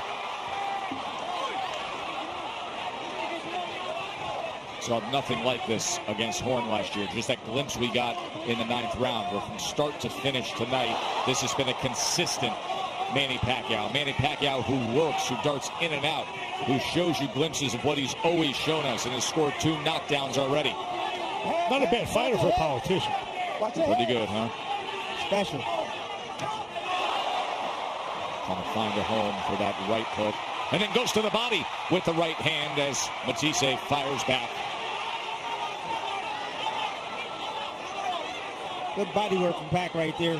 Saw nothing like this against Horn last year. Just that glimpse we got in the 9th round, where from start to finish tonight, this has been a consistent Manny Pacquiao. Manny Pacquiao who works, who darts in and out, who shows you glimpses of what he's always shown us, and has scored 2 knockdowns already. Not a bad fighter for a politician. Pretty good, huh? Special. Trying to find a home for that right hook. And then goes to the body with the right hand as Matthysse fires back. Good body work from Pac right there.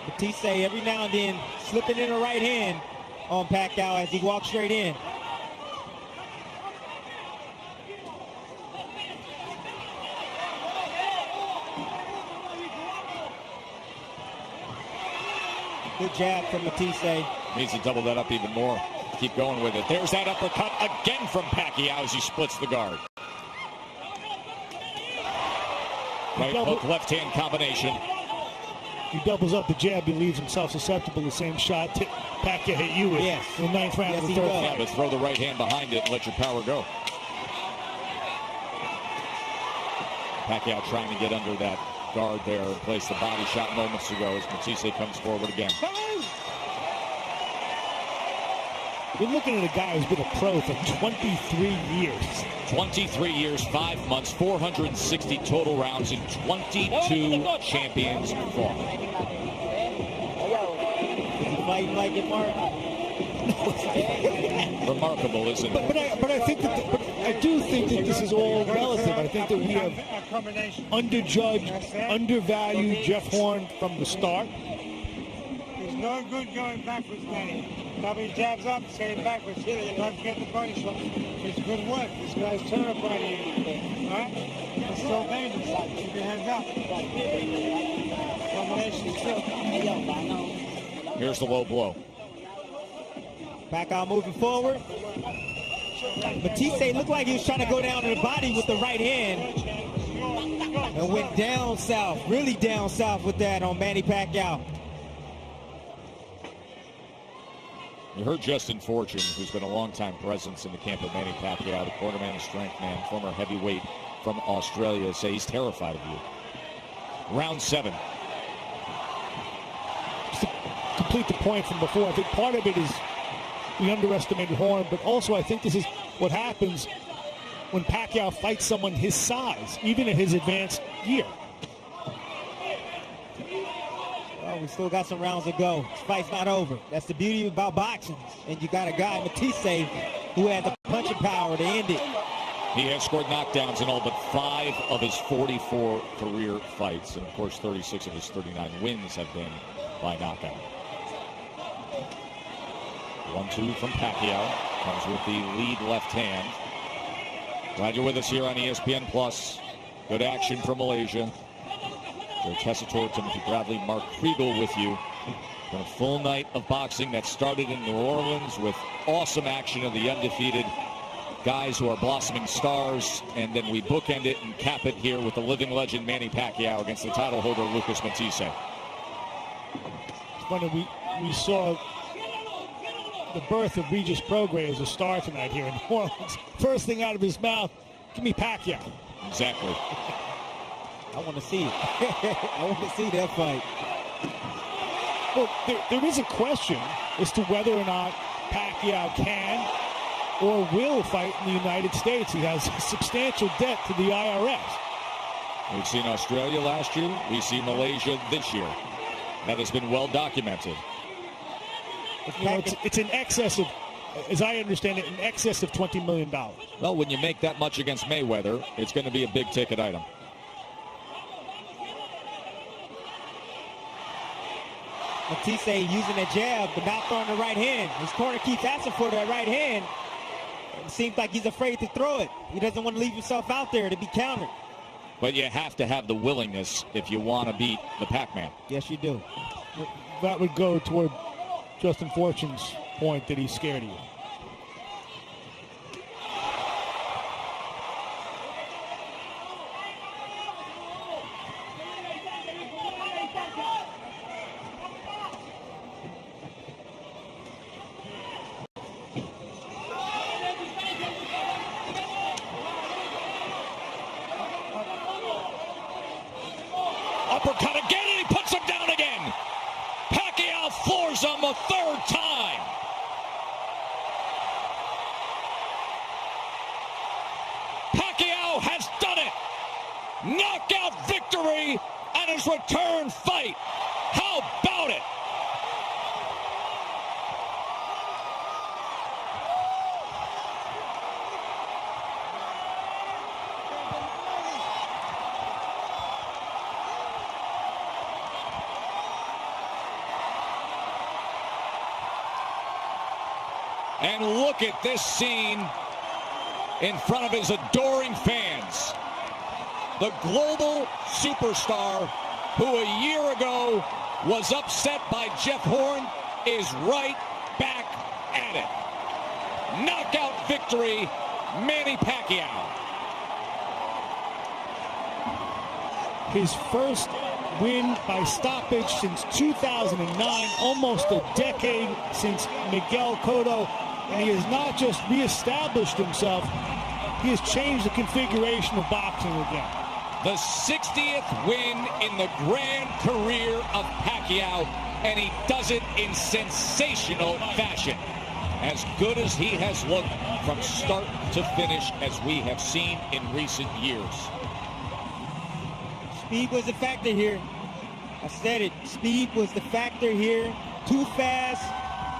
Matthysse every now and then slipping in the right hand on Pacquiao as he walks straight in. Good jab from Matthysse. Needs to double that up even more. Keep going with it. There's that uppercut again from Pacquiao as he splits the guard. Right hook, left hand combination. He doubles up the jab. He leaves himself susceptible to the same shot. Pacquiao hit you with in the 9th round of the 3rd. Yeah, but throw the right hand behind it and let your power go. Pacquiao trying to get under that guard there and place the body shot moments ago as Matthysse comes forward again. You're looking at a guy who's been a pro for 23 years. 23 years, 5 months, 460 total rounds, and 22 champions fought. Is he fighting like it, Mark? Remarkable, isn't it? But I think that I do think that this is all relative. I think that we have underjudged, undervalued Jeff Horn from the start. He's no good going backwards, Manny. He jabs up, getting backwards. Don't get the body shot. It's good work. This guy's terrified of you. Right? It's still dangerous. Keep your hands up. Combination still. Here's the low blow. Pacquiao moving forward. Matthysse looked like he was trying to go down to the body with the right hand. And went down south, really down south with that on Manny Pacquiao. You heard Justin Fortune, who's been a long-time presence in the camp of Manny Pacquiao, the quarterman and strength man, former heavyweight from Australia, say he's terrified of you. Round 7. Just to complete the point from before, I think part of it is we underestimated Horn, but also I think this is what happens when Pacquiao fights someone his size, even at his advanced year. Well, we still got some rounds to go. This fight's not over. That's the beauty about boxing. And you got a guy, Matthysse, who had the punching power to end it. He has scored knockdowns in all but 5 of his 44 career fights. And, of course, 36 of his 39 wins have been by knockout. 1-2 from Pacquiao. Comes with the lead left hand. Glad you're with us here on ESPN+. Good action from Malaysia. Joe Tessitore, Timothy Bradley, Mark Kriegel with you. Been a full night of boxing that started in New Orleans with awesome action of the undefeated guys who are blossoming stars, and then we bookend it and cap it here with the living legend Manny Pacquiao against the title holder Lucas Matthysse. It's funny, we saw the birth of Regis Prograis as a star tonight here in New Orleans. First thing out of his mouth, give me Pacquiao. Exactly. I want to see it. I want to see that fight. Well, there is a question as to whether or not Pacquiao can or will fight in the United States. He has a substantial debt to the IRS. We've seen Australia last year. We see Malaysia this year. That has been well documented. You know, it's in excess of, as I understand it, in excess of $20 million. Well, when you make that much against Mayweather, it's going to be a big ticket item. Matthysse using a jab, but not throwing the right hand. His corner keeps asking for that right hand. It seems like he's afraid to throw it. He doesn't want to leave himself out there to be countered. But you have to have the willingness if you want to beat the Pac-Man. Yes, you do. That would go toward Justin Fortune's point that he's scared of you. Uppercut again, and he puts him down again. Pacquiao floors him a 3rd time. Pacquiao has done it. Knockout victory and his return fight. How about it? And look at this scene in front of his adoring fans. The global superstar who a year ago was upset by Jeff Horn is right back at it. Knockout victory, Manny Pacquiao. His first win by stoppage since 2009, almost a decade since Miguel Cotto, and he has not just reestablished himself, he has changed the configuration of boxing again. The 60th win in the grand career of Pacquiao, and he does it in sensational fashion. As good as he has looked from start to finish as we have seen in recent years. Speed was the factor here. I said it. Speed was the factor here. Too fast,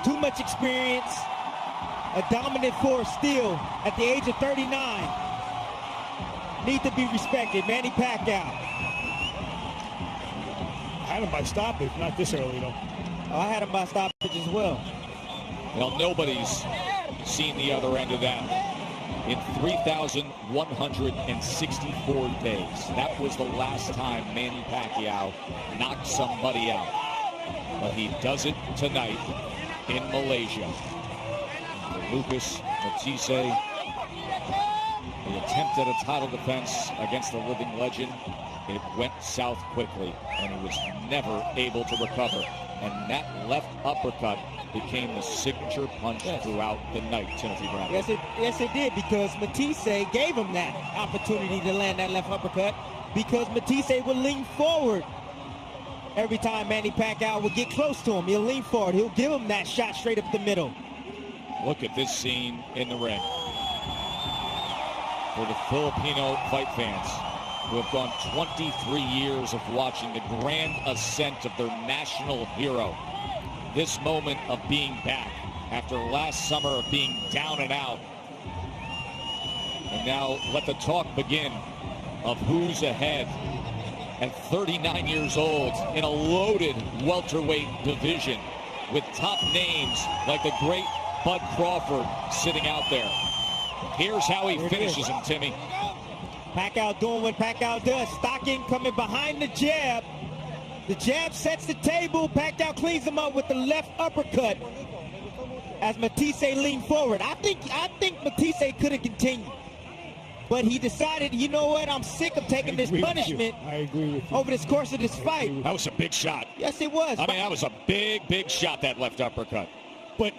too much experience. A dominant force still at the age of 39. Need to be respected. Manny Pacquiao. I had him by stoppage, not this early though. I had him by stoppage as well. Well, nobody's seen the other end of that in 3,164 days. That was the last time Manny Pacquiao knocked somebody out. But he does it tonight in Malaysia. Lucas Matthysse, the attempt at a title defense against the living legend, it went south quickly, and he was never able to recover. And that left uppercut became the signature punch throughout the night, Timothy Brown. Yes, it did, because Matthysse gave him that opportunity to land that left uppercut, because Matthysse would lean forward every time Manny Pacquiao would get close to him. He'll lean forward. He'll give him that shot straight up the middle. Look at this scene in the ring. For the Filipino fight fans who have gone 23 years of watching the grand ascent of their national hero, this moment of being back after last summer of being down and out. And now let the talk begin of who's ahead at 39 years old in a loaded welterweight division with top names like the great Bud Crawford sitting out there. Here's how he finishes him, Timmy. Pacquiao doing what Pacquiao does. Stocking coming behind the jab. The jab sets the table. Pacquiao cleans him up with the left uppercut as Matthysse leaned forward. I think Matthysse could have continued, but he decided, you know what, I'm sick of taking this punishment. I agree with you. Over this course of this fight. That was a big shot. Yes, it was. I mean, that was a big shot, that left uppercut. But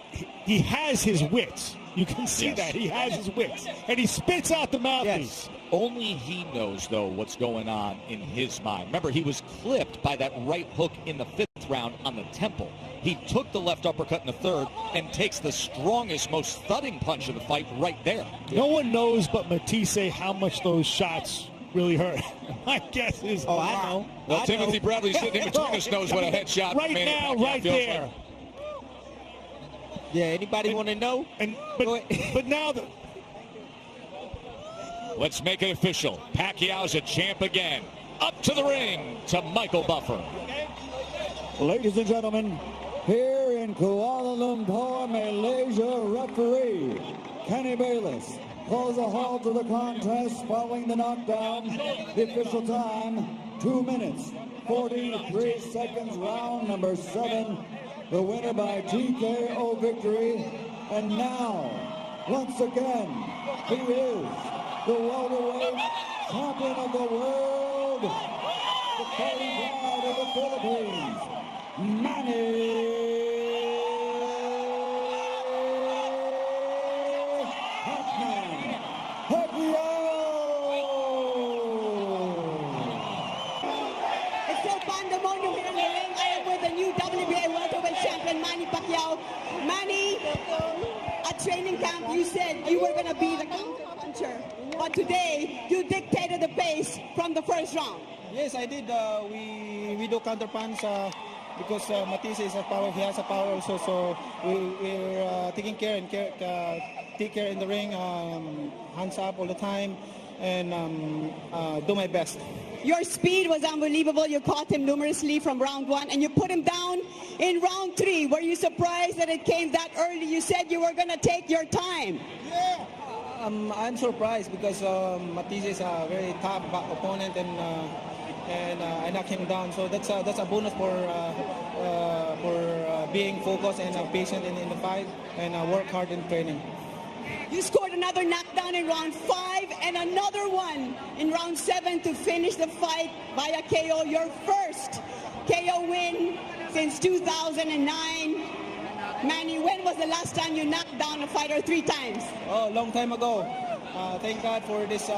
he has his wits. You can see that. He has his wits. And he spits out the mouthpiece. Yes. Only he knows, though, what's going on in his mind. Remember, he was clipped by that right hook in the 5th round on the temple. He took the left uppercut in the 3rd and takes the strongest, most thudding punch of the fight right there. No one knows but Matthysse how much those shots really hurt. My guess is I know. Well, Timothy Bradley sitting in between us knows what a headshot right now, right there. Like. Yeah, anybody want to know? But now the... Let's make it official. Pacquiao's a champ again. Up to the ring to Michael Buffer. Ladies and gentlemen, here in Kuala Lumpur, Malaysia, referee Kenny Bayless calls a halt to the contest following the knockdown. The official time, 2 minutes, 43 seconds, round number 7. The winner by TKO victory. And now, once again, he is the welterweight champion of the world, the fighting pride of the Philippines, Manny Pacquiao. It's still pandemonium here in the ring. I am with the new WBA welterweight champion, Manny Pacquiao. Manny, at training camp, you said you were going to be the counter-puncher. But today, you dictated the pace from the 1st round. Yes, I did. We do counter-punch because Matthysse is a power. He has a power also. So we're taking care and take care in the ring, hands up all the time, and do my best. Your speed was unbelievable. You caught him numerously from round 1, and you put him down in round 3. Were you surprised that it came that early? You said you were going to take your time. Yeah. I'm surprised because Matthysse is a very tough opponent, and I knocked him down. So that's a bonus for being focused and patient in the fight and work hard in training. You scored another knockdown in round 5 and another one in round 7 to finish the fight via KO. Your first KO win since 2009. Manny, when was the last time you knocked down a fighter 3 times? Oh, long time ago. Thank God for this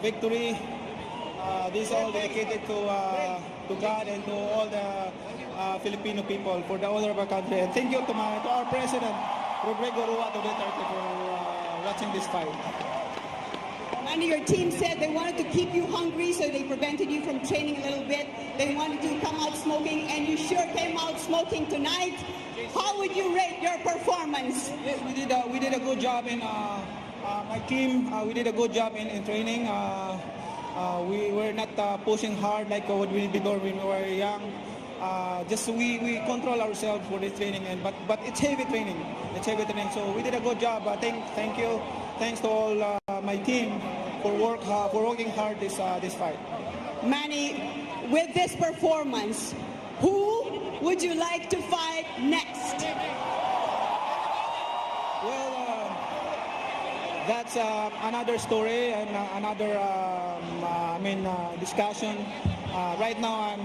victory. This is all dedicated to God and to all the Filipino people for the honor of our country. And thank you to our president, Rodrigo Ruato Duterte, for watching this fight. Manny, your team said they wanted to keep you hungry, so they prevented you from training a little bit. They wanted you to come out smoking, and you sure came out smoking tonight. How would you rate your performance? Yes, we did a good job in my team. We did a good job in training. We were not pushing hard like what we did when we were young. Just we control ourselves for this training, but it's heavy training. It's heavy training. So we did a good job. Thank you. Thanks to all my team for working hard this fight. Manny, with this performance, who would you like to fight next? Well, that's another story and another discussion. Right now,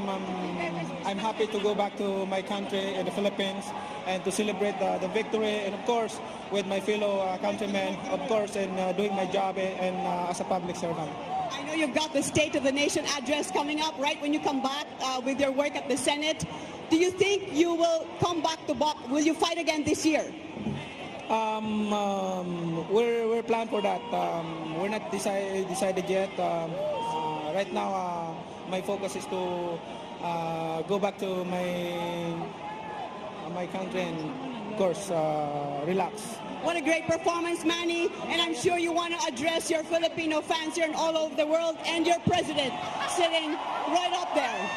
I'm happy to go back to my country in the Philippines and to celebrate the victory, and of course with my fellow countrymen, of course, and doing my job and as a public servant. I know you've got the State of the Nation address coming up right when you come back with your work at the Senate. Do you think you will come back to box? Will you fight again this year? We're planned for that. We're not decided yet. Right now, my focus is to go back to my country and, of course, relax. What a great performance, Manny. And I'm sure you want to address your Filipino fans here and all over the world, and your president sitting right up there.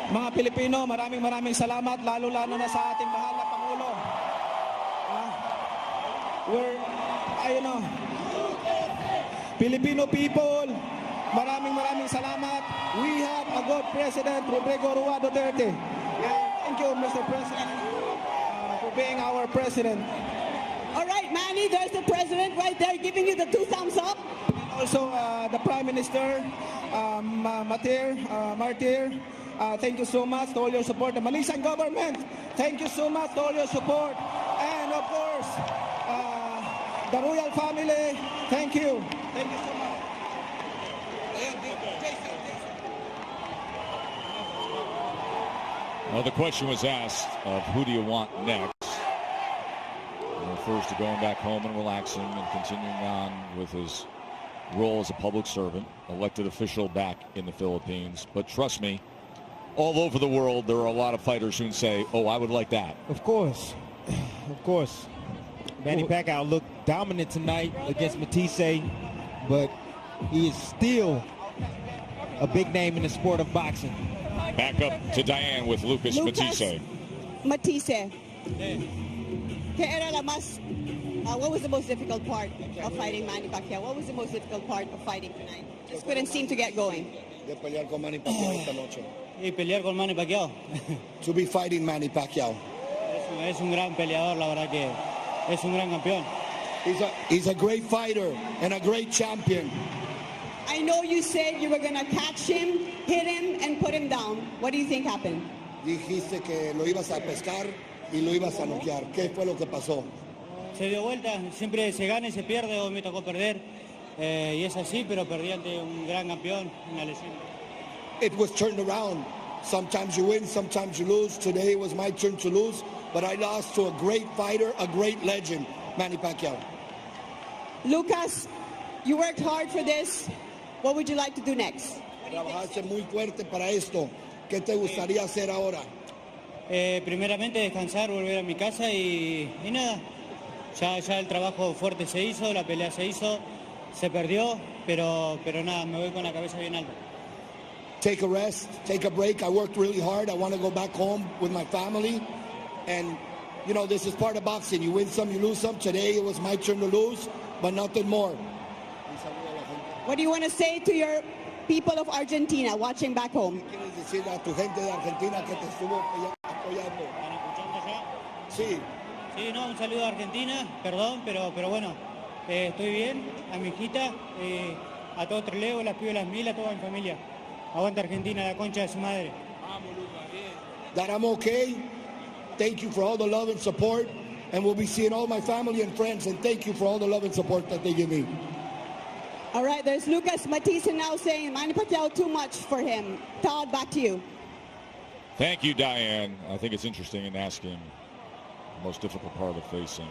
Mga Pilipino, maraming salamat, lalo-lalo na sa ating mahal na Pangulo. Filipino people, maraming salamat. We have a good President, Rodrigo Ruato Duterte. Thank you, Mr. President, for being our president. All right, Manny, there's the president right there giving you the 2 thumbs up. Also, the Prime Minister, Matthysse, thank you so much to all your support. The Malaysian government, thank you so much to all your support. And of course, the royal family, thank you. Thank you so much. Well, the question was asked of who do you want next? He refers to going back home and relaxing and continuing on with his role as a public servant, elected official back in the Philippines. But trust me, all over the world, there are a lot of fighters who say, oh, I would like that. Of course. Of course. Manny Pacquiao looked dominant tonight against Matthysse, but he is still a big name in the sport of boxing. Back up to Diane with Lucas Matthysse. Matthysse. What was the most difficult part of fighting Manny Pacquiao? What was the most difficult part of fighting tonight? Just couldn't seem to get going. De pelear con Manny Pacquiao esta noche. Y pelear con Manny Pacquiao. To be fighting Manny Pacquiao. Es un gran peleador, la verdad que es un gran campeón. He's a great fighter and a great champion. I know you said you were going to catch him, hit him, and put him down. What do you think happened? Dijiste que lo ibas a pescar y lo ibas a noquear. ¿Qué fue lo que pasó? Se dio vuelta, siempre se gana y se pierde, hoy me tocó perder. Y es así, pero perdí ante un gran campeón, una lesión. It was turned around. Sometimes you win, sometimes you lose. Today it was my turn to lose, but I lost to a great fighter, a great legend, Manny Pacquiao. Lucas, you worked hard for this. What would you like to do next? Trabajaste muy fuerte para esto. ¿Qué te gustaría hacer ahora? Primeramente descansar, volver a mi casa y nada. Ya el trabajo fuerte se hizo, la pelea se hizo, se perdió, pero nada, me voy con la cabeza bien alta. Take a rest, take a break. I worked really hard. I want to go back home with my family. And, you know, this is part of boxing. You win some, you lose some. Today it was my turn to lose, but nothing more. What do you want to say to your people of Argentina watching back home? ¿Qué quieres decir a tu gente de Argentina que te estuvo apoyando? ¿Están escuchando ya? Sí. Sí, no, un saludo a Argentina, perdón, pero bueno, estoy bien, a mi hijita, a todo Trelew, las pibas, las mil, a toda mi familia. Aguanta Argentina, la concha de su madre. That I'm okay. Thank you for all the love and support. And we'll be seeing all my family and friends. And thank you for all the love and support that they give me. All right, there's Lucas Matthysse now saying Manny Pacquiao too much for him. Todd, back to you. Thank you, Diane. I think it's interesting in asking the most difficult part of facing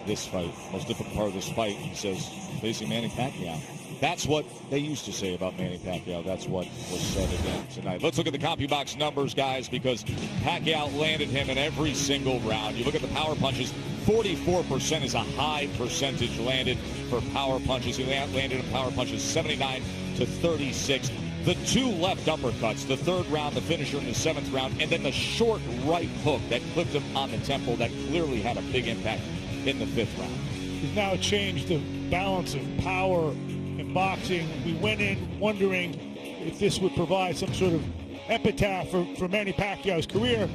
this fight. Most difficult part of this fight, he says, facing Manny Pacquiao. That's what they used to say about Manny Pacquiao. That's what was said again tonight. Let's look at the CompuBox numbers, guys, because Pacquiao landed him in every single round. You look at the power punches, 44% is a high percentage landed for power punches. He landed in power punches 79 to 36. The two left uppercuts, the third round, the finisher in the seventh round, and then the short right hook that clipped him on the temple that clearly had a big impact in the fifth round. He's now changed the balance of power in boxing. We went in wondering if this would provide some sort of epitaph for Manny Pacquiao's career,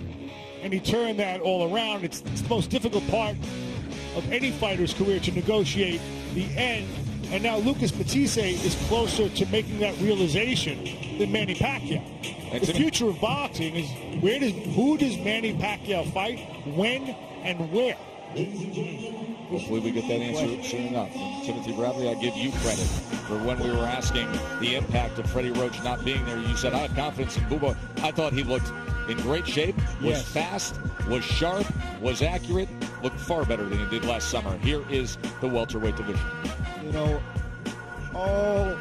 and he turned that all around. It's the most difficult part of any fighter's career to negotiate the end. And now Lucas Matthysse is closer to making that realization than Manny Pacquiao. The future of boxing is who does Manny Pacquiao fight, when, and where? Hopefully we get that answer soon enough. And Timothy Bradley, I give you credit for when we were asking the impact of Freddie Roach not being there. You said, I have confidence in Bubba. I thought he looked in great shape, was fast, was sharp, was accurate, looked far better than he did last summer. Here is the welterweight division. You know,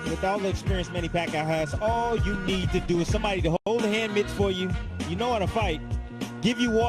with all the experience Manny Pacquiao has, all you need to do is somebody to hold the hand mitts for you. You know how to fight. Give you water.